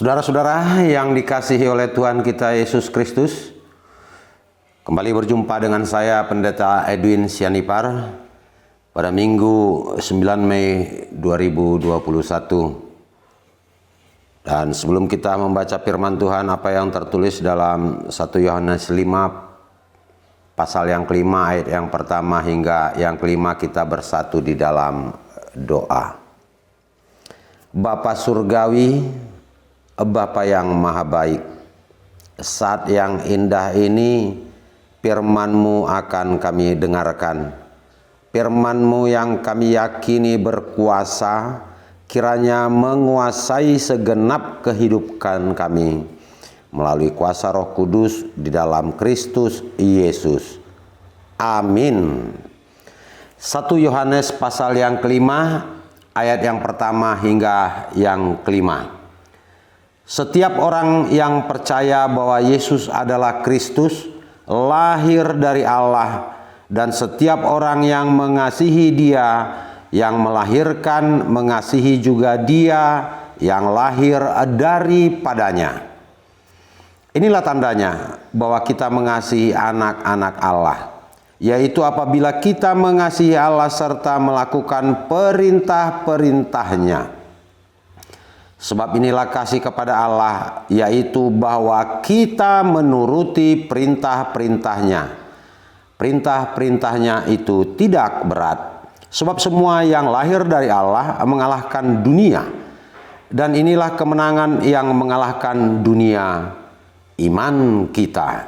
Saudara-saudara yang dikasihi oleh Tuhan kita Yesus Kristus, kembali berjumpa dengan saya Pendeta Edwin Sianipar pada Minggu 9 Mei 2021. Dan sebelum kita membaca firman Tuhan, apa yang tertulis dalam 1 Yohanes 5 pasal yang kelima ayat yang pertama hingga yang kelima, kita bersatu di dalam doa. Bapa Surgawi, Bapa yang maha baik, saat yang indah ini firman-Mu akan kami dengarkan. Firman-Mu yang kami yakini berkuasa, kiranya menguasai segenap kehidupan kami melalui kuasa Roh Kudus di dalam Kristus Yesus. Amin. 1 Yohanes pasal yang kelima ayat yang pertama hingga yang kelima. Setiap orang yang percaya bahwa Yesus adalah Kristus lahir dari Allah, dan setiap orang yang mengasihi Dia yang melahirkan mengasihi juga Dia yang lahir daripadanya. Inilah tandanya bahwa kita mengasihi anak-anak Allah, yaitu apabila kita mengasihi Allah serta melakukan perintah-perintahnya. Sebab inilah kasih kepada Allah, yaitu bahwa kita menuruti perintah-perintahnya. Perintah-perintahnya itu tidak berat, sebab semua yang lahir dari Allah mengalahkan dunia. Dan inilah kemenangan yang mengalahkan dunia, iman kita.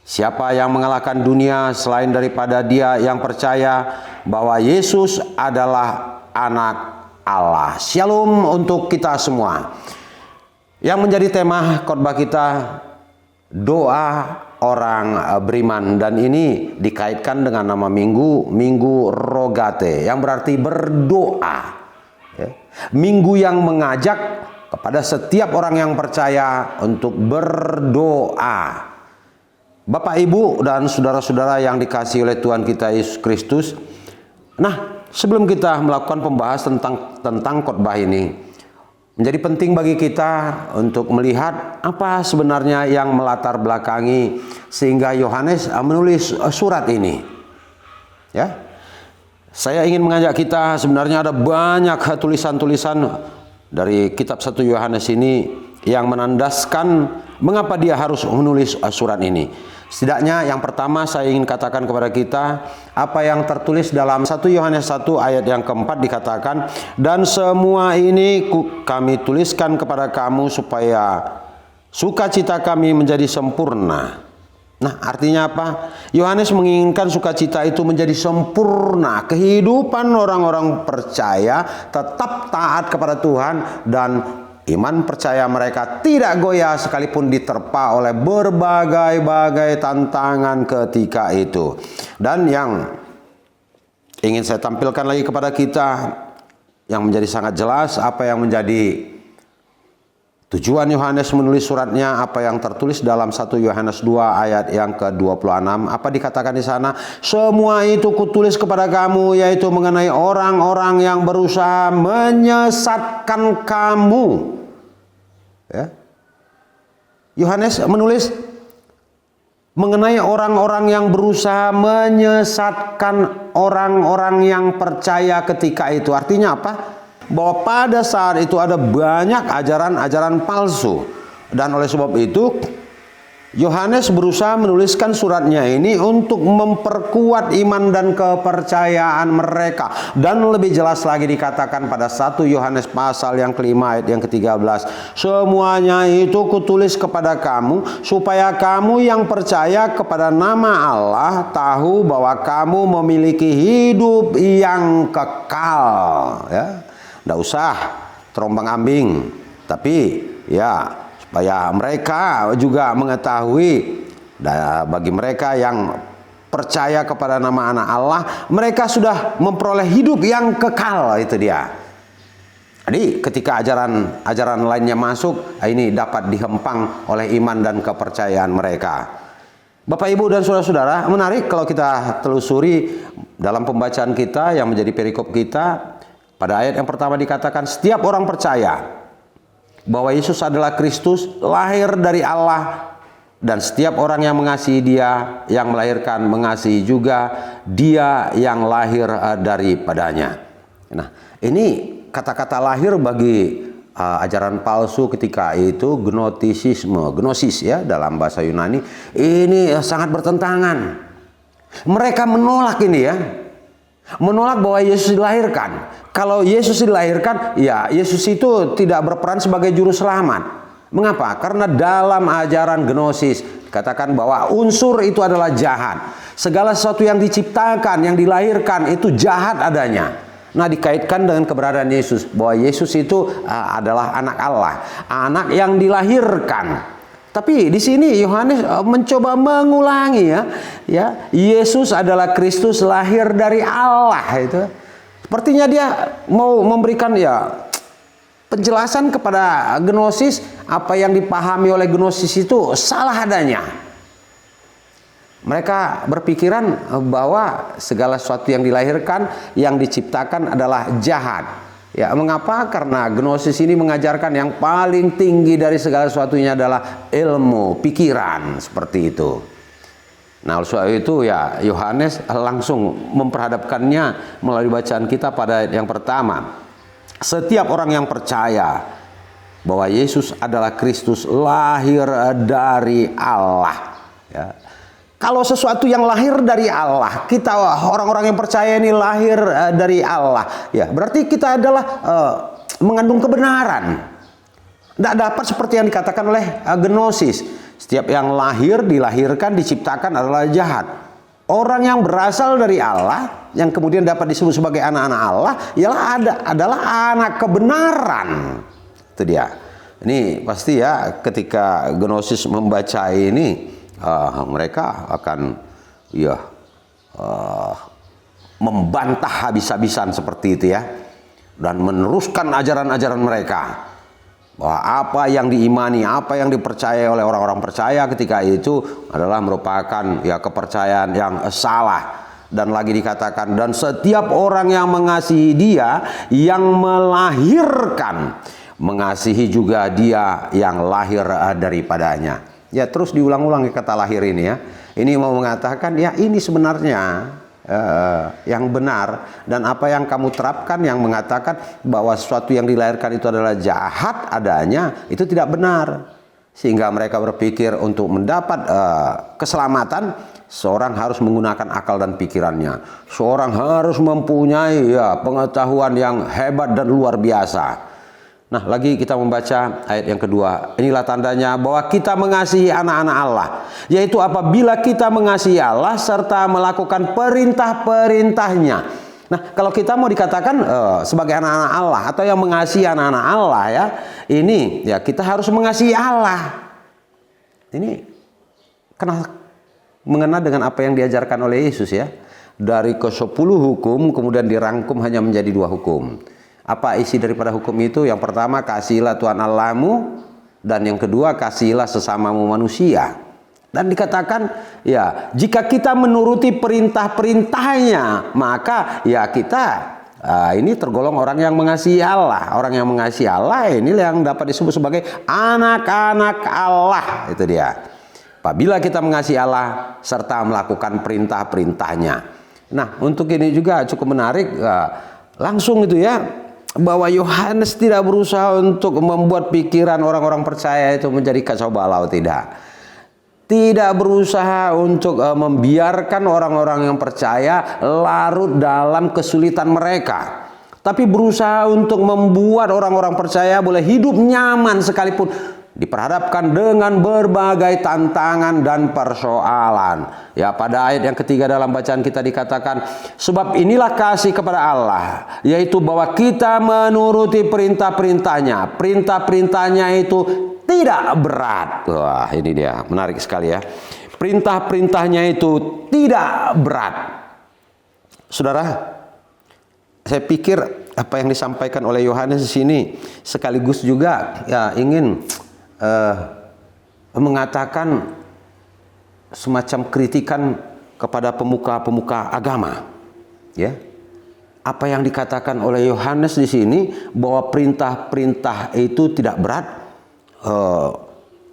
Siapa yang mengalahkan dunia selain daripada dia yang percaya bahwa Yesus adalah anak Allah. Shalom untuk kita semua. Yang menjadi tema khotbah kita, doa orang beriman, dan ini dikaitkan dengan nama Minggu Rogate, yang berarti berdoa. Minggu yang mengajak kepada setiap orang yang percaya untuk berdoa. Bapak, Ibu, dan saudara-saudara yang dikasihi oleh Tuhan kita Yesus Kristus. Nah, sebelum kita melakukan pembahasan tentang khotbah ini, menjadi penting bagi kita untuk melihat apa sebenarnya yang melatar belakangi sehingga Yohanes menulis surat ini. Ya, saya ingin mengajak kita, sebenarnya ada banyak tulisan-tulisan dari kitab 1 Yohanes ini yang menandaskan mengapa dia harus menulis surat ini. Setidaknya yang pertama saya ingin katakan kepada kita, apa yang tertulis dalam 1 Yohanes 1 ayat yang keempat dikatakan, dan semua ini kami tuliskan kepada kamu supaya sukacita kami menjadi sempurna. Nah, artinya apa? Yohanes menginginkan sukacita itu menjadi sempurna. Kehidupan orang-orang percaya tetap taat kepada Tuhan, dan iman percaya mereka tidak goyah sekalipun diterpa oleh berbagai-bagai tantangan ketika itu. Dan yang ingin saya tampilkan lagi kepada kita, yang menjadi sangat jelas apa yang menjadi tujuan Yohanes menulis suratnya, apa yang tertulis dalam 1 Yohanes 2 ayat yang ke-26. Apa dikatakan di sana? Semua itu kutulis kepada kamu, yaitu mengenai orang-orang yang berusaha menyesatkan kamu. Ya. Yohanes menulis mengenai orang-orang yang berusaha menyesatkan orang-orang yang percaya ketika itu. Artinya apa? Bahwa pada saat itu ada banyak ajaran-ajaran palsu. Dan oleh sebab itu Yohanes berusaha menuliskan suratnya ini untuk memperkuat iman dan kepercayaan mereka. Dan lebih jelas lagi dikatakan pada 1 Yohanes pasal yang kelima ayat yang ke-13. Semuanya itu kutulis kepada kamu supaya kamu yang percaya kepada nama Allah tahu bahwa kamu memiliki hidup yang kekal. Ya, tidak usah terombang-ambing, tapi ya supaya mereka juga mengetahui, bagi mereka yang percaya kepada nama anak Allah, mereka sudah memperoleh hidup yang kekal. Itu dia. Jadi ketika ajaran lainnya masuk, ini dapat dihempang oleh iman dan kepercayaan mereka. Bapak, Ibu, dan saudara-saudara, menarik kalau kita telusuri dalam pembacaan kita yang menjadi perikop kita. Pada ayat yang pertama dikatakan setiap orang percaya bahwa Yesus adalah Kristus, lahir dari Allah, dan setiap orang yang mengasihi Dia, yang melahirkan, mengasihi juga Dia yang lahir daripadanya. Nah, ini kata-kata lahir bagi ajaran palsu ketika itu gnosis ya dalam bahasa Yunani, ini sangat bertentangan. Mereka menolak ini ya, menolak bahwa Yesus dilahirkan. Kalau Yesus dilahirkan, ya Yesus itu tidak berperan sebagai juru selamat. Mengapa? Karena dalam ajaran gnosis katakan bahwa unsur itu adalah jahat. Segala sesuatu yang diciptakan, yang dilahirkan itu jahat adanya. Nah, dikaitkan dengan keberadaan Yesus, bahwa Yesus itu adalah anak Allah, anak yang dilahirkan. Tapi di sini Yohanes mencoba mengulangi ya, Yesus adalah Kristus, lahir dari Allah itu. Sepertinya dia mau memberikan penjelasan kepada gnosis, apa yang dipahami oleh gnosis itu salah adanya. Mereka berpikiran bahwa segala sesuatu yang dilahirkan, yang diciptakan adalah jahat. Ya, mengapa? Karena gnosis ini mengajarkan yang paling tinggi dari segala sesuatunya adalah ilmu, pikiran, seperti itu. Nah, oleh sebab itu ya Yohanes langsung memperhadapkannya melalui bacaan kita pada ayat yang pertama. Setiap orang yang percaya bahwa Yesus adalah Kristus, lahir dari Allah. Ya. Kalau sesuatu yang lahir dari Allah, kita orang-orang yang percaya ini lahir dari Allah, ya berarti kita adalah mengandung kebenaran. Tidak dapat seperti yang dikatakan oleh gnosis. Setiap yang lahir, dilahirkan, diciptakan adalah jahat. Orang yang berasal dari Allah, yang kemudian dapat disebut sebagai anak-anak Allah, adalah anak kebenaran. Itu dia. Ini pasti ya, ketika gnosis membaca ini, mereka akan membantah habis-habisan seperti itu ya, dan meneruskan ajaran-ajaran mereka bahwa apa yang diimani, apa yang dipercaya oleh orang-orang percaya ketika itu adalah merupakan kepercayaan yang salah. Dan lagi dikatakan, dan setiap orang yang mengasihi Dia yang melahirkan, mengasihi juga Dia yang lahir daripadanya. Ya, terus diulang-ulang kata lahir ini ya. Ini mau mengatakan ya ini sebenarnya yang benar, dan apa yang kamu terapkan yang mengatakan bahwa sesuatu yang dilahirkan itu adalah jahat adanya, itu tidak benar. Sehingga mereka berpikir untuk mendapat keselamatan, seorang harus menggunakan akal dan pikirannya. Seorang harus mempunyai pengetahuan yang hebat dan luar biasa. Nah, lagi kita membaca ayat yang kedua. Inilah tandanya bahwa kita mengasihi anak-anak Allah, yaitu apabila kita mengasihi Allah serta melakukan perintah-perintahnya. Nah, kalau kita mau dikatakan sebagai anak-anak Allah atau yang mengasihi anak-anak Allah ya, ini ya kita harus mengasihi Allah. Ini mengena dengan apa yang diajarkan oleh Yesus ya. Dari ke-10 hukum kemudian dirangkum hanya menjadi 2 hukum. Apa isi daripada hukum itu? Yang pertama, kasihilah Tuhan Allahmu, dan yang kedua, kasihilah sesamamu manusia. Dan dikatakan ya, jika kita menuruti perintah-perintahnya, maka ya kita ini tergolong orang yang mengasihi Allah. Orang yang mengasihi Allah ini yang dapat disebut sebagai anak-anak Allah. Itu dia. Apabila kita mengasihi Allah serta melakukan perintah-perintahnya. Nah, untuk ini juga cukup menarik, langsung itu ya, bahwa Yohanes tidak berusaha untuk membuat pikiran orang-orang percaya itu menjadi kacau balau, tidak. Tidak berusaha untuk membiarkan orang-orang yang percaya larut dalam kesulitan mereka. Tapi berusaha untuk membuat orang-orang percaya boleh hidup nyaman sekalipun diperhadapkan dengan berbagai tantangan dan persoalan. Ya, pada ayat yang ketiga dalam bacaan kita dikatakan, sebab inilah kasih kepada Allah, yaitu bahwa kita menuruti perintah-perintahnya. Perintah-perintahnya itu tidak berat. Wah, ini dia, menarik sekali ya. Perintah-perintahnya itu tidak berat. Saudara, saya pikir apa yang disampaikan oleh Yohanes di sini sekaligus juga ya ingin mengatakan semacam kritikan kepada pemuka-pemuka agama, ya. apa yang dikatakan oleh Yohanes di sini bahwa perintah-perintah itu tidak berat,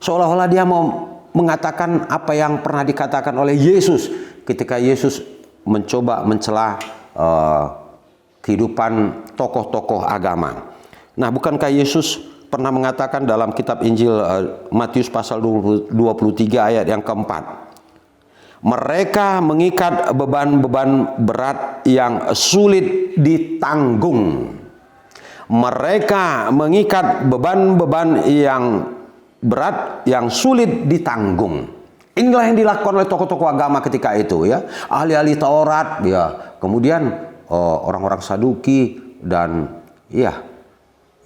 seolah-olah dia mau mengatakan apa yang pernah dikatakan oleh Yesus ketika Yesus mencoba mencela kehidupan tokoh-tokoh agama. Nah, bukankah Yesus pernah mengatakan dalam kitab Injil Matius pasal 23 ayat yang keempat, mereka mengikat beban-beban berat yang sulit ditanggung. Mereka mengikat beban-beban yang berat yang sulit ditanggung. Inilah yang dilakukan oleh tokoh-tokoh agama ketika itu, ya. Ahli-ahli Taurat, ya. Kemudian orang-orang Saduki dan ya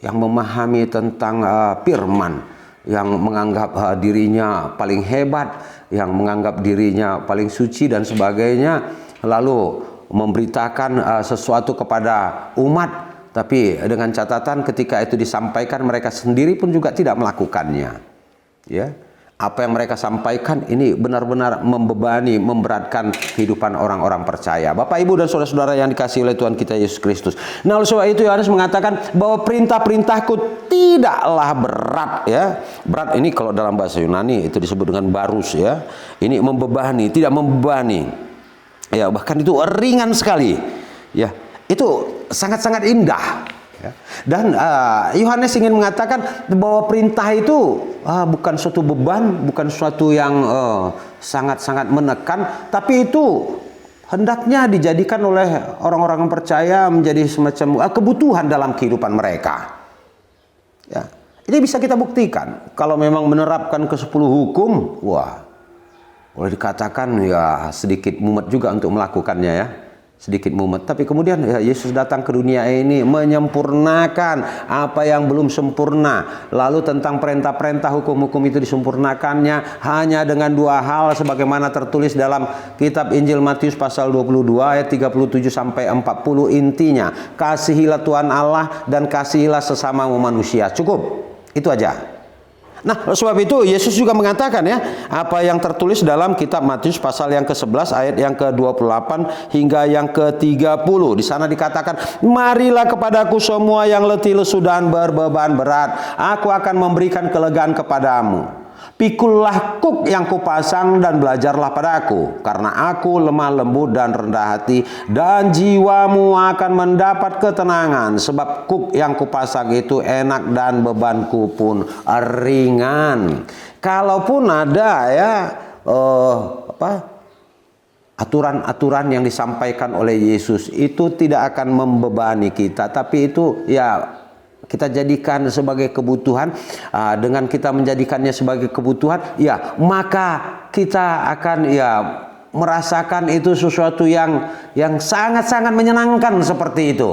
yang memahami tentang firman, yang menganggap dirinya paling hebat, yang menganggap dirinya paling suci dan sebagainya, lalu memberitakan sesuatu kepada umat, tapi dengan catatan ketika itu disampaikan mereka sendiri pun juga tidak melakukannya. Ya, apa yang mereka sampaikan ini benar-benar membebani, memberatkan kehidupan orang-orang percaya. Bapak, Ibu, dan saudara-saudara yang dikasihi oleh Tuhan kita Yesus Kristus. Nah, oleh sebab itu Yohanes mengatakan bahwa perintah-perintahku tidaklah berat, ya. Berat ini kalau dalam bahasa Yunani itu disebut dengan barus, ya. Ini membebani, tidak membebani. Ya, bahkan itu ringan sekali. Ya, itu sangat-sangat indah. Dan Yohanes ingin mengatakan bahwa perintah itu bukan suatu beban, bukan suatu yang sangat-sangat menekan, tapi itu hendaknya dijadikan oleh orang-orang yang percaya menjadi semacam kebutuhan dalam kehidupan mereka. Ya, ini bisa kita buktikan kalau memang menerapkan ke-10 hukum, wah, boleh dikatakan ya sedikit mumet juga untuk melakukannya, ya. Sedikit mumet, tapi kemudian ya, Yesus datang ke dunia ini menyempurnakan apa yang belum sempurna. Lalu tentang perintah-perintah hukum-hukum itu disempurnakannya hanya dengan 2 hal sebagaimana tertulis dalam kitab Injil Matius pasal 22 ayat 37 sampai 40. Intinya, kasihilah Tuhan Allah dan kasihilah sesama manusia. Cukup, itu aja. Nah, sebab itu Yesus juga mengatakan, ya, apa yang tertulis dalam kitab Matius pasal yang ke-11 ayat yang ke-28 hingga yang ke-30. Di sana dikatakan, marilah kepadaku semua yang letih lesu dan berbeban berat, aku akan memberikan kelegaan kepadamu. Pikullah kuk yang kupasang dan belajarlah padaku, karena aku lemah lembut dan rendah hati, dan jiwamu akan mendapat ketenangan, sebab kuk yang kupasang itu enak dan bebanku pun ringan. Kalaupun ada, ya, aturan-aturan yang disampaikan oleh Yesus itu tidak akan membebani kita, tapi itu ya kita jadikan sebagai kebutuhan. Dengan kita menjadikannya sebagai kebutuhan, ya, maka kita akan ya merasakan itu sesuatu yang sangat-sangat menyenangkan seperti itu.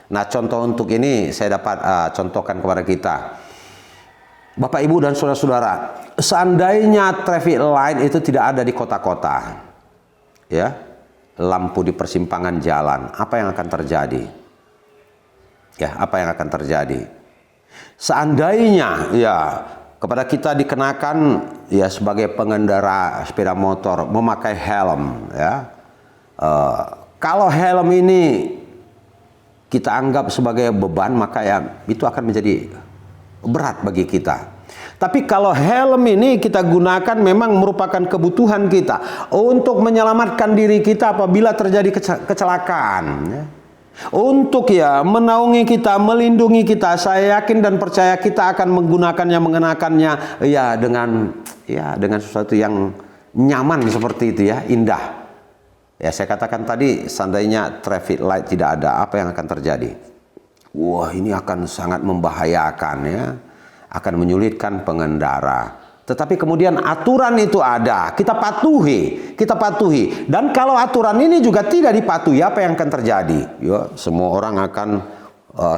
Nah, contoh untuk ini saya dapat contohkan kepada kita. Bapak, Ibu, dan saudara-saudara, seandainya traffic light itu tidak ada di kota-kota, ya, lampu di persimpangan jalan, apa yang akan terjadi? Ya, apa yang akan terjadi? Seandainya ya kepada kita dikenakan ya sebagai pengendara sepeda motor memakai helm, ya. Kalau helm ini kita anggap sebagai beban, maka ya itu akan menjadi berat bagi kita. Tapi kalau helm ini kita gunakan memang merupakan kebutuhan kita untuk menyelamatkan diri kita apabila terjadi kecelakaan, ya. Untuk ya menaungi kita, melindungi kita. Saya yakin dan percaya kita akan menggunakannya, mengenakannya ya dengan sesuatu yang nyaman seperti itu, ya, indah. Ya, saya katakan tadi, seandainya traffic light tidak ada, apa yang akan terjadi? Wah, ini akan sangat membahayakan, ya. Akan menyulitkan pengendara. Tetapi kemudian aturan itu ada, kita patuhi. Dan kalau aturan ini juga tidak dipatuhi, apa yang akan terjadi? Ya, semua orang akan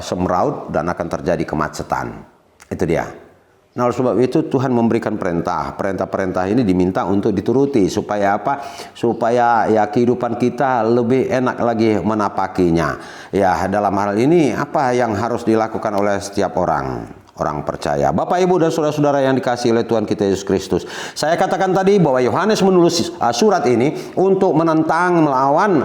semeraut dan akan terjadi kemacetan. Itu dia. Nah, oleh sebab itu Tuhan memberikan perintah ini diminta untuk dituruti. Supaya apa? Supaya ya kehidupan kita lebih enak lagi menapakinya. Ya, dalam hal ini apa yang harus dilakukan oleh setiap orang? orang percaya. Bapak, Ibu, dan saudara-saudara yang dikasihi oleh Tuhan kita Yesus Kristus. Saya katakan tadi bahwa Yohanes menulis surat ini untuk menentang, melawan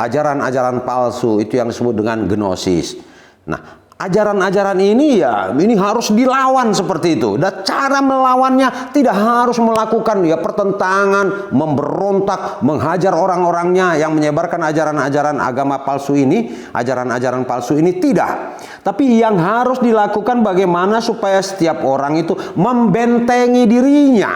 ajaran-ajaran palsu, itu yang disebut dengan gnosis. Nah, ajaran-ajaran ini ini harus dilawan seperti itu. Dan cara melawannya tidak harus melakukan pertentangan, memberontak, menghajar orang-orangnya yang menyebarkan ajaran-ajaran agama palsu ini, ajaran-ajaran palsu ini, tidak. Tapi yang harus dilakukan bagaimana supaya setiap orang itu membentengi dirinya,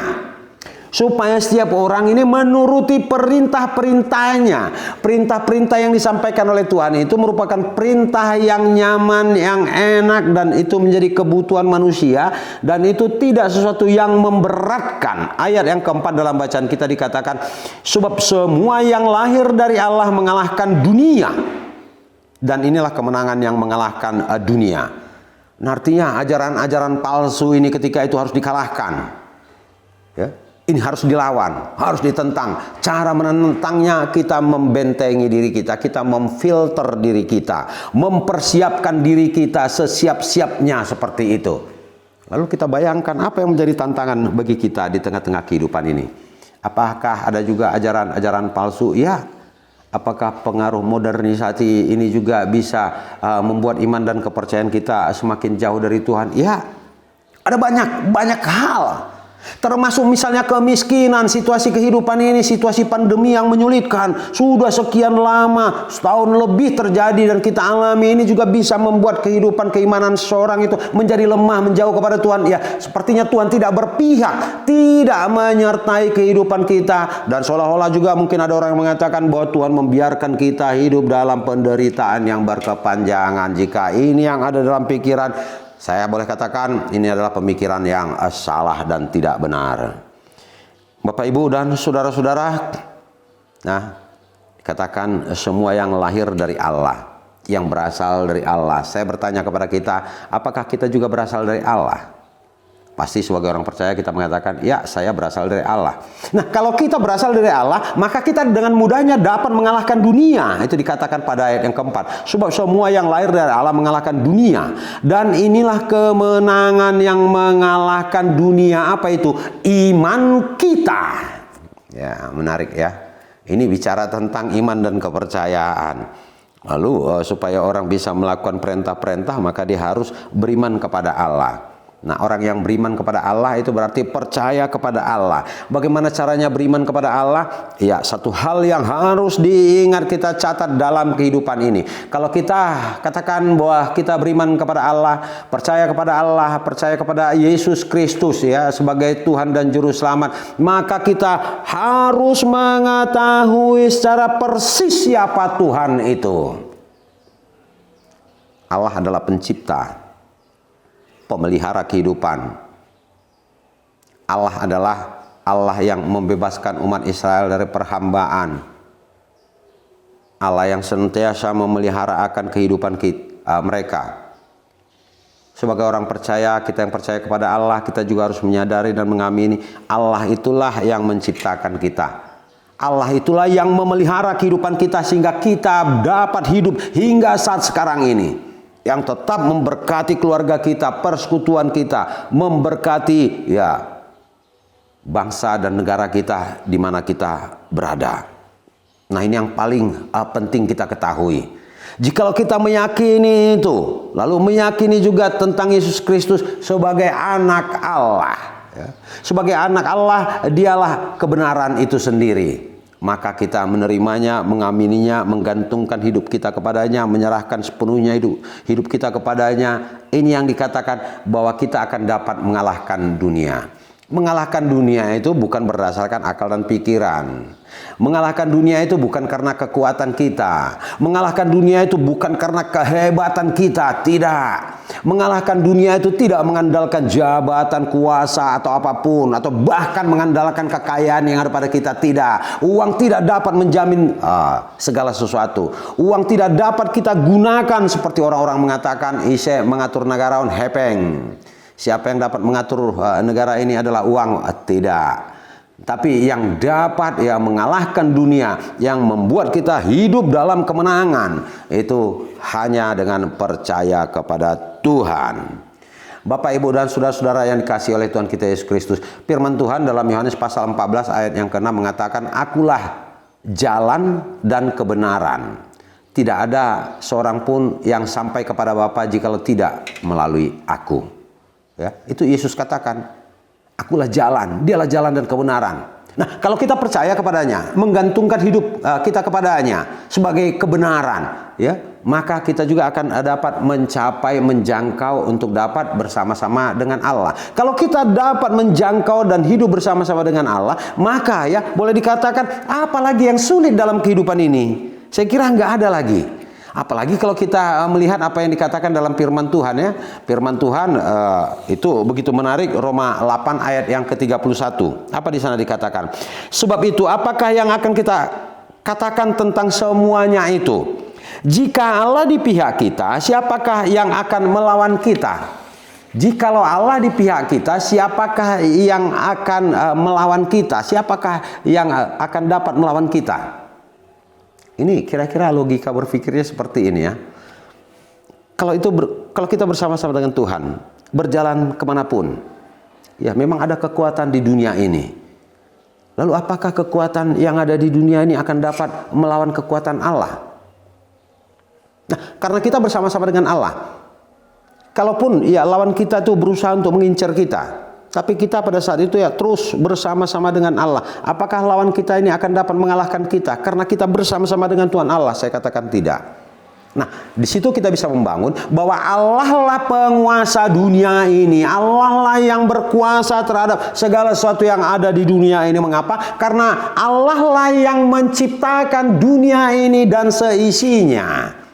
supaya setiap orang ini menuruti perintah-perintahnya. Perintah-perintah yang disampaikan oleh Tuhan itu merupakan perintah yang nyaman, yang enak, dan itu menjadi kebutuhan manusia, dan itu tidak sesuatu yang memberatkan. Ayat yang keempat dalam bacaan kita dikatakan, sebab semua yang lahir dari Allah mengalahkan dunia, dan inilah kemenangan yang mengalahkan dunia. Nah, artinya ajaran-ajaran palsu ini ketika itu harus dikalahkan, ya. Ini harus dilawan, harus ditentang. Cara menentangnya, kita membentengi diri kita, kita memfilter diri kita, mempersiapkan diri kita sesiap-siapnya seperti itu. Lalu kita bayangkan apa yang menjadi tantangan bagi kita di tengah-tengah kehidupan ini. Apakah ada juga ajaran-ajaran palsu? Ya. Apakah pengaruh modernisasi ini juga bisa membuat iman dan kepercayaan kita semakin jauh dari Tuhan? Ya. Ada banyak hal. Termasuk misalnya kemiskinan, situasi kehidupan ini, situasi pandemi yang menyulitkan. Sudah sekian lama, setahun lebih terjadi, dan kita alami ini juga bisa membuat kehidupan keimanan seorang itu menjadi lemah, menjauh kepada Tuhan. Ya, sepertinya Tuhan tidak berpihak, tidak menyertai kehidupan kita. Dan seolah-olah juga mungkin ada orang yang mengatakan bahwa Tuhan membiarkan kita hidup dalam penderitaan yang berkepanjangan. Jika ini yang ada dalam pikiran, saya boleh katakan ini adalah pemikiran yang salah dan tidak benar. Bapak, Ibu, dan saudara-saudara, nah, katakan semua yang lahir dari Allah, yang berasal dari Allah. Saya bertanya kepada kita, apakah kita juga berasal dari Allah? Pasti sebagai orang percaya kita mengatakan, ya, saya berasal dari Allah. Nah, kalau kita berasal dari Allah, maka kita dengan mudahnya dapat mengalahkan dunia. Itu dikatakan pada ayat yang keempat. Sebab semua yang lahir dari Allah mengalahkan dunia. Dan inilah kemenangan yang mengalahkan dunia. Apa itu? Iman kita. Ya, menarik ya. Ini bicara tentang iman dan kepercayaan. Lalu supaya orang bisa melakukan perintah-perintah, maka dia harus beriman kepada Allah. Nah, orang yang beriman kepada Allah itu berarti percaya kepada Allah. Bagaimana caranya beriman kepada Allah? Ya, satu hal yang harus diingat, kita catat dalam kehidupan ini. Kalau kita katakan bahwa kita beriman kepada Allah, percaya kepada Yesus Kristus ya sebagai Tuhan dan Juru Selamat, maka kita harus mengetahui secara persis siapa Tuhan itu. Allah adalah pencipta, pemelihara kehidupan. Allah adalah Allah yang membebaskan umat Israel dari perhambaan. Allah yang senantiasa memelihara akan kehidupan mereka. Sebagai orang percaya, kita yang percaya kepada Allah, kita juga harus menyadari dan mengamini Allah itulah yang menciptakan kita. Allah itulah yang memelihara kehidupan kita sehingga kita dapat hidup hingga saat sekarang ini, yang tetap memberkati keluarga kita, persekutuan kita, memberkati ya bangsa dan negara kita di mana kita berada. Nah, ini yang paling penting kita ketahui. Jikalau kita meyakini itu, lalu meyakini juga tentang Yesus Kristus sebagai anak Allah, ya. Sebagai anak Allah, dialah kebenaran itu sendiri. Maka kita menerimanya, mengamininya, menggantungkan hidup kita kepadanya, menyerahkan sepenuhnya hidup kita kepadanya. Ini yang dikatakan bahwa kita akan dapat mengalahkan dunia. Mengalahkan dunia itu bukan berdasarkan akal dan pikiran. Mengalahkan dunia itu bukan karena kekuatan kita. Mengalahkan dunia itu bukan karena kehebatan kita. Tidak. Mengalahkan dunia itu tidak mengandalkan jabatan, kuasa, atau apapun. Atau bahkan mengandalkan kekayaan yang ada pada kita. Tidak. Uang tidak dapat menjamin segala sesuatu. Uang tidak dapat kita gunakan seperti orang-orang mengatakan, "Ise mengatur negara on hepeng." Siapa yang dapat mengatur negara ini adalah uang? Tidak. Tapi yang dapat mengalahkan dunia, yang membuat kita hidup dalam kemenangan, itu hanya dengan percaya kepada Tuhan. Bapak, Ibu, dan saudara-saudara yang dikasihi oleh Tuhan kita Yesus Kristus, firman Tuhan dalam Yohanes pasal 14 ayat yang ke-6 mengatakan, "Akulah jalan dan kebenaran. Tidak ada seorang pun yang sampai kepada Bapa jikalau tidak melalui aku." Ya, itu Yesus katakan, "Akulah jalan." Dialah jalan dan kebenaran. Nah, kalau kita percaya kepadanya, menggantungkan hidup kita kepadanya sebagai kebenaran, ya, maka kita juga akan dapat menjangkau untuk dapat bersama-sama dengan Allah. Kalau kita dapat menjangkau dan hidup bersama-sama dengan Allah, maka ya boleh dikatakan apalagi yang sulit dalam kehidupan ini. Saya kira nggak ada lagi. Apalagi kalau kita melihat apa yang dikatakan dalam firman Tuhan, ya. Firman Tuhan itu begitu menarik, Roma 8 ayat yang ke-31. Apa di sana dikatakan? "Sebab itu apakah yang akan kita katakan tentang semuanya itu? Jika Allah di pihak kita, siapakah yang akan melawan kita? Jikalau Allah di pihak kita, siapakah yang akan melawan kita? Siapakah yang akan dapat melawan kita?" Ini kira-kira logika berpikirnya seperti ini, ya. Kalau kita bersama-sama dengan Tuhan, berjalan kemanapun, ya memang ada kekuatan di dunia ini. Lalu apakah kekuatan yang ada di dunia ini akan dapat melawan kekuatan Allah? Nah, karena kita bersama-sama dengan Allah, kalaupun ya lawan kita itu berusaha untuk mengincar kita, tapi kita pada saat itu ya terus bersama-sama dengan Allah, apakah lawan kita ini akan dapat mengalahkan kita karena kita bersama-sama dengan Tuhan Allah? Saya katakan tidak. Nah, di situ kita bisa membangun bahwa Allah lah penguasa dunia ini. Allah lah yang berkuasa terhadap segala sesuatu yang ada di dunia ini. Mengapa? Karena Allah lah yang menciptakan dunia ini dan seisinya.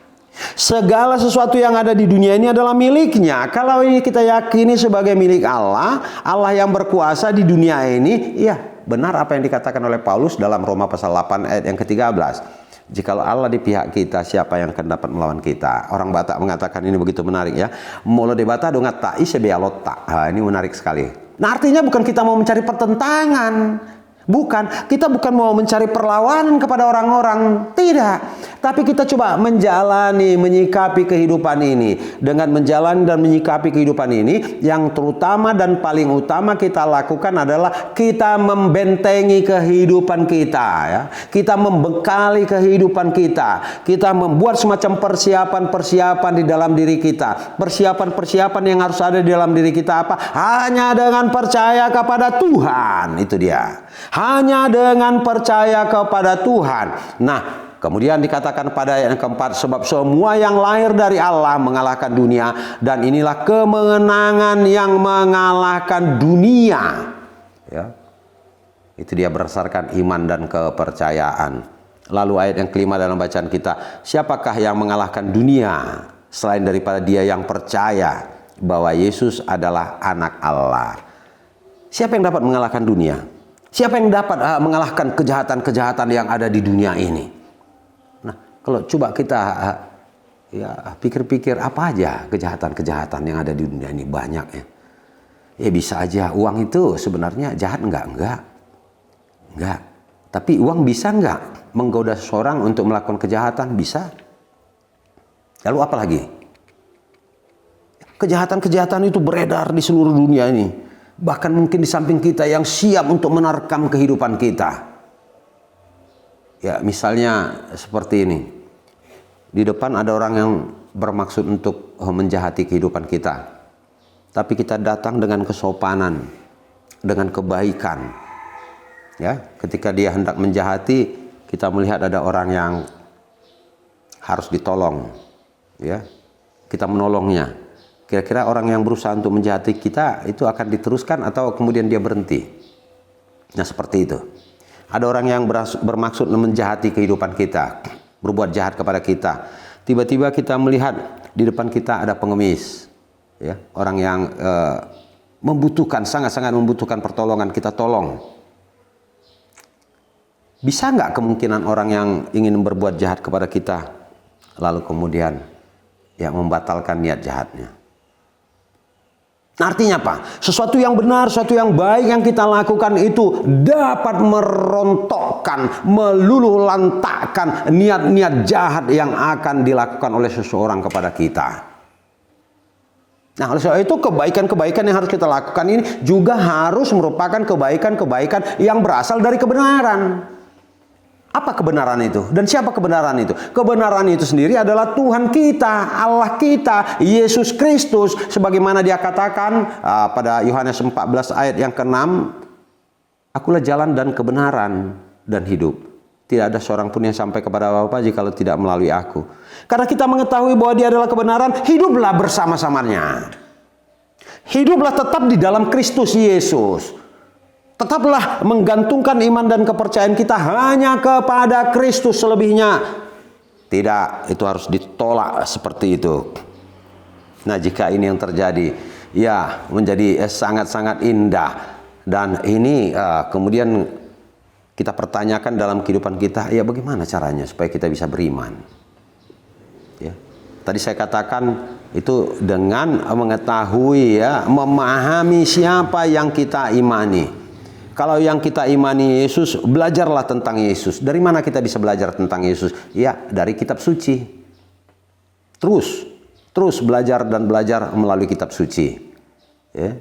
Segala sesuatu yang ada di dunia ini adalah miliknya. Kalau ini kita yakini sebagai milik Allah, Allah yang berkuasa di dunia ini, ya benar apa yang dikatakan oleh Paulus dalam Roma pasal 8 ayat yang ke-13. Jikalau Allah di pihak kita, siapa yang akan dapat melawan kita? Orang Batak mengatakan ini begitu menarik, ya. Molo de bata dongat ta isebealota. Ini menarik sekali. Nah, artinya bukan kita mau mencari pertentangan. Bukan, kita bukan mau mencari perlawanan kepada orang-orang, tidak. Tapi kita coba menyikapi kehidupan ini. Dengan menjalani dan menyikapi kehidupan ini, yang terutama dan paling utama kita lakukan adalah kita membentengi kehidupan kita, ya. Kita membekali kehidupan kita. Kita membuat semacam persiapan-persiapan di dalam diri kita. Persiapan-persiapan yang harus ada di dalam diri kita apa? Hanya dengan percaya kepada Tuhan, itu dia. Hanya dengan percaya kepada Tuhan. Nah, kemudian dikatakan pada ayat yang keempat, "Sebab semua yang lahir dari Allah mengalahkan dunia, dan inilah kemenangan yang mengalahkan dunia." Ya. Itu dia berdasarkan iman dan kepercayaan. Lalu ayat yang kelima dalam bacaan kita, "Siapakah yang mengalahkan dunia selain daripada dia yang percaya bahwa Yesus adalah anak Allah?" Siapa yang dapat mengalahkan dunia? Siapa yang dapat mengalahkan kejahatan-kejahatan yang ada di dunia ini? Nah, kalau coba kita ya pikir-pikir apa aja kejahatan-kejahatan yang ada di dunia ini, banyak, ya. Ya bisa aja uang itu sebenarnya jahat enggak. Tapi uang bisa enggak menggoda seseorang untuk melakukan kejahatan? Bisa. Lalu apa lagi? Kejahatan-kejahatan itu beredar di seluruh dunia ini. Bahkan mungkin di samping kita yang siap untuk menerkam kehidupan kita. Ya, misalnya seperti ini. Di depan ada orang yang bermaksud untuk menjahati kehidupan kita. Tapi kita datang dengan kesopanan, dengan kebaikan. Ya, ketika dia hendak menjahati, kita melihat ada orang yang harus ditolong. Ya, kita menolongnya. Kira-kira orang yang berusaha untuk menjahati kita itu akan diteruskan atau kemudian dia berhenti? Nah, seperti itu. Ada orang yang bermaksud menjahati kehidupan kita, berbuat jahat kepada kita. Tiba-tiba kita melihat di depan kita ada pengemis, ya, orang yang membutuhkan, sangat-sangat membutuhkan pertolongan, kita tolong. Bisa nggak kemungkinan orang yang ingin berbuat jahat kepada kita, lalu kemudian ya membatalkan niat jahatnya? Nah, artinya apa? Sesuatu yang benar, sesuatu yang baik yang kita lakukan itu dapat merontokkan, meluluh lantakkan niat-niat jahat yang akan dilakukan oleh seseorang kepada kita. Nah, oleh sebab itu kebaikan-kebaikan yang harus kita lakukan ini juga harus merupakan kebaikan-kebaikan yang berasal dari kebenaran. Apa kebenaran itu? Dan siapa kebenaran itu? Kebenaran itu sendiri adalah Tuhan kita, Allah kita, Yesus Kristus. Sebagaimana dia katakan pada Yohanes 14 ayat yang ke-6, Akulah jalan dan kebenaran dan hidup. Tidak ada seorang pun yang sampai kepada Bapa jikalau tidak melalui aku. Karena kita mengetahui bahwa dia adalah kebenaran, hiduplah bersama-samanya. Hiduplah tetap di dalam Kristus Yesus. Tetaplah menggantungkan iman dan kepercayaan kita hanya kepada Kristus, selebihnya tidak, itu harus ditolak seperti itu. Nah, jika ini yang terjadi, ya menjadi sangat-sangat indah. Dan ini kemudian kita pertanyakan dalam kehidupan kita, ya bagaimana caranya supaya kita bisa beriman? Ya. Tadi saya katakan itu dengan mengetahui, ya, memahami siapa yang kita imani. Kalau yang kita imani Yesus, belajarlah tentang Yesus. Dari mana kita bisa belajar tentang Yesus? Ya, dari kitab suci. Terus belajar dan belajar melalui kitab suci. Ya.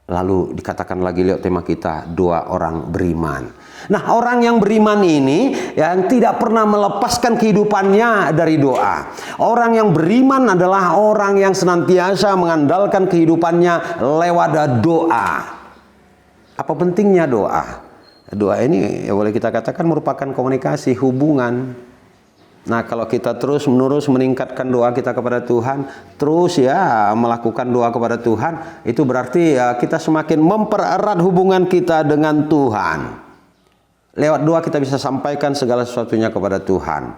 Lalu dikatakan lagi lewat tema kita, 2 orang beriman. Nah, orang yang beriman ini yang tidak pernah melepaskan kehidupannya dari doa. Orang yang beriman adalah orang yang senantiasa mengandalkan kehidupannya lewat doa. Apa pentingnya doa? Doa ini ya boleh kita katakan merupakan komunikasi, hubungan. Nah, kalau kita terus-menerus meningkatkan doa kita kepada Tuhan, terus ya melakukan doa kepada Tuhan, itu berarti ya kita semakin mempererat hubungan kita dengan Tuhan. Lewat doa kita bisa sampaikan segala sesuatunya kepada Tuhan.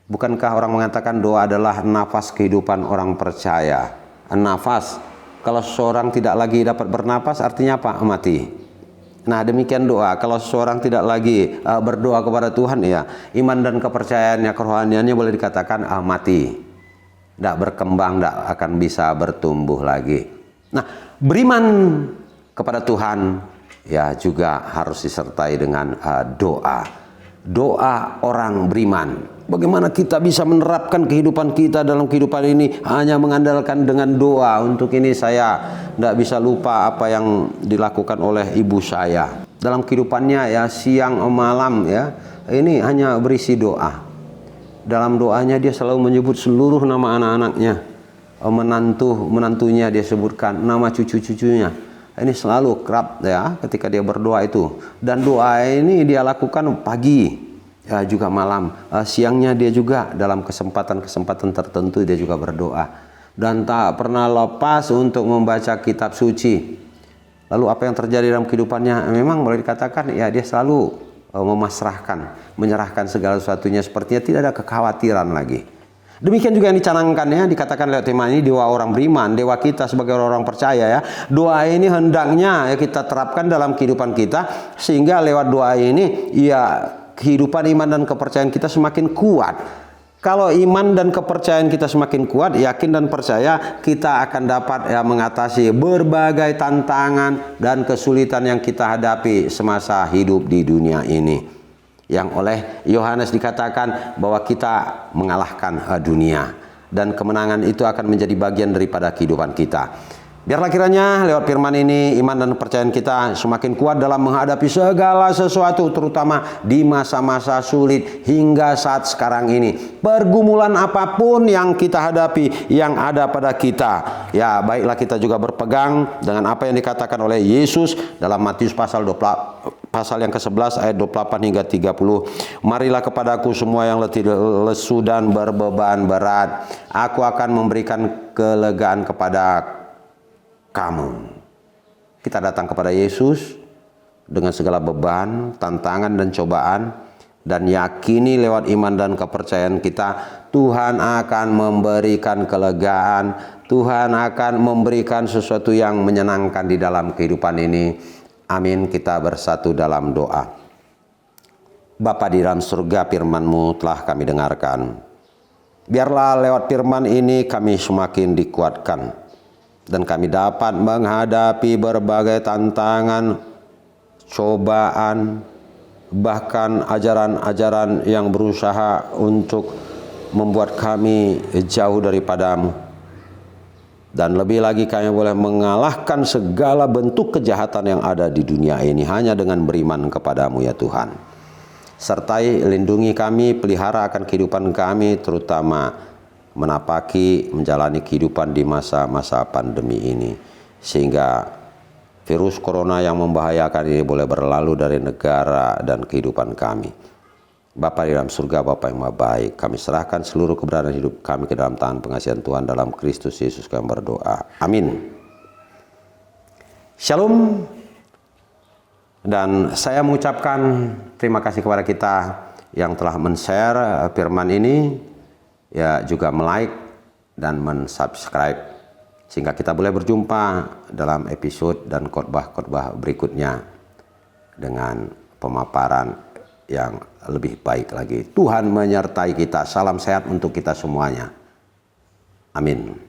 Bukankah orang mengatakan doa adalah nafas kehidupan orang percaya? Nafas. Kalau seseorang tidak lagi dapat bernapas, artinya apa? Mati. Nah, demikian doa. Kalau seseorang tidak lagi berdoa kepada Tuhan, ya iman dan kepercayaannya, kerohaniannya boleh dikatakan mati. Tidak berkembang, tidak akan bisa bertumbuh lagi. Nah, beriman kepada Tuhan ya juga harus disertai dengan doa. Doa orang beriman. Bagaimana kita bisa menerapkan kehidupan kita dalam kehidupan ini hanya mengandalkan dengan doa. Untuk ini saya tidak bisa lupa apa yang dilakukan oleh ibu saya. Dalam kehidupannya ya siang malam ya ini hanya berisi doa. Dalam doanya dia selalu menyebut seluruh nama anak-anaknya. Menantunya dia sebutkan, nama cucu-cucunya. Ini selalu kerap ya ketika dia berdoa itu. Dan doa ini dia lakukan pagi. Ya, juga malam, siangnya dia juga dalam kesempatan-kesempatan tertentu dia juga berdoa dan tak pernah lepas untuk membaca kitab suci. Lalu apa yang terjadi dalam kehidupannya? Memang boleh dikatakan ya dia selalu menyerahkan segala sesuatunya, sepertinya tidak ada kekhawatiran lagi. Demikian juga yang dicanangkan ya, dikatakan lewat tema ini dewa orang beriman, dewa kita sebagai orang percaya ya. Doa ini hendaknya ya kita terapkan dalam kehidupan kita sehingga lewat doa ini ya kehidupan iman dan kepercayaan kita semakin kuat. Kalau iman dan kepercayaan kita semakin kuat, yakin dan percaya, kita akan dapat ya mengatasi berbagai tantangan dan kesulitan yang kita hadapi semasa hidup di dunia ini. Yang oleh Yohanes dikatakan bahwa kita mengalahkan dunia. Dan kemenangan itu akan menjadi bagian daripada kehidupan kita. Biarlah kiranya lewat firman ini iman dan kepercayaan kita semakin kuat dalam menghadapi segala sesuatu, terutama di masa-masa sulit hingga saat sekarang ini. Pergumulan apapun yang kita hadapi, yang ada pada kita, ya baiklah kita juga berpegang dengan apa yang dikatakan oleh Yesus dalam Matius pasal yang ke-11 ayat 28 hingga 30. Marilah kepadaku semua yang letih lesu dan berbeban berat, aku akan memberikan kelegaan kepada kamu. Kita datang kepada Yesus dengan segala beban, tantangan dan cobaan, dan yakini lewat iman dan kepercayaan kita Tuhan akan memberikan kelegaan, Tuhan akan memberikan sesuatu yang menyenangkan di dalam kehidupan ini. Amin. Kita bersatu dalam doa. Bapa di dalam surga, firman-Mu telah kami dengarkan. Biarlah lewat firman ini kami semakin dikuatkan dan kami dapat menghadapi berbagai tantangan, cobaan, bahkan ajaran-ajaran yang berusaha untuk membuat kami jauh daripada-Mu. Dan lebih lagi kami boleh mengalahkan segala bentuk kejahatan yang ada di dunia ini hanya dengan beriman kepadamu ya Tuhan. Sertai lindungi kami, pelihara akan kehidupan kami, terutama menapaki, menjalani kehidupan di masa-masa pandemi ini. Sehingga virus corona yang membahayakan ini boleh berlalu dari negara dan kehidupan kami. Bapa di dalam surga, Bapa yang maha baik, kami serahkan seluruh keberadaan hidup kami ke dalam tangan pengasihan Tuhan dalam Kristus Yesus kami berdoa. Amin. Shalom. Dan saya mengucapkan terima kasih kepada kita yang telah men-share firman ini, ya juga like dan men-subscribe, sehingga kita boleh berjumpa dalam episode dan khotbah-khotbah berikutnya dengan pemaparan yang lebih baik lagi. Tuhan menyertai kita. Salam sehat untuk kita semuanya. Amin.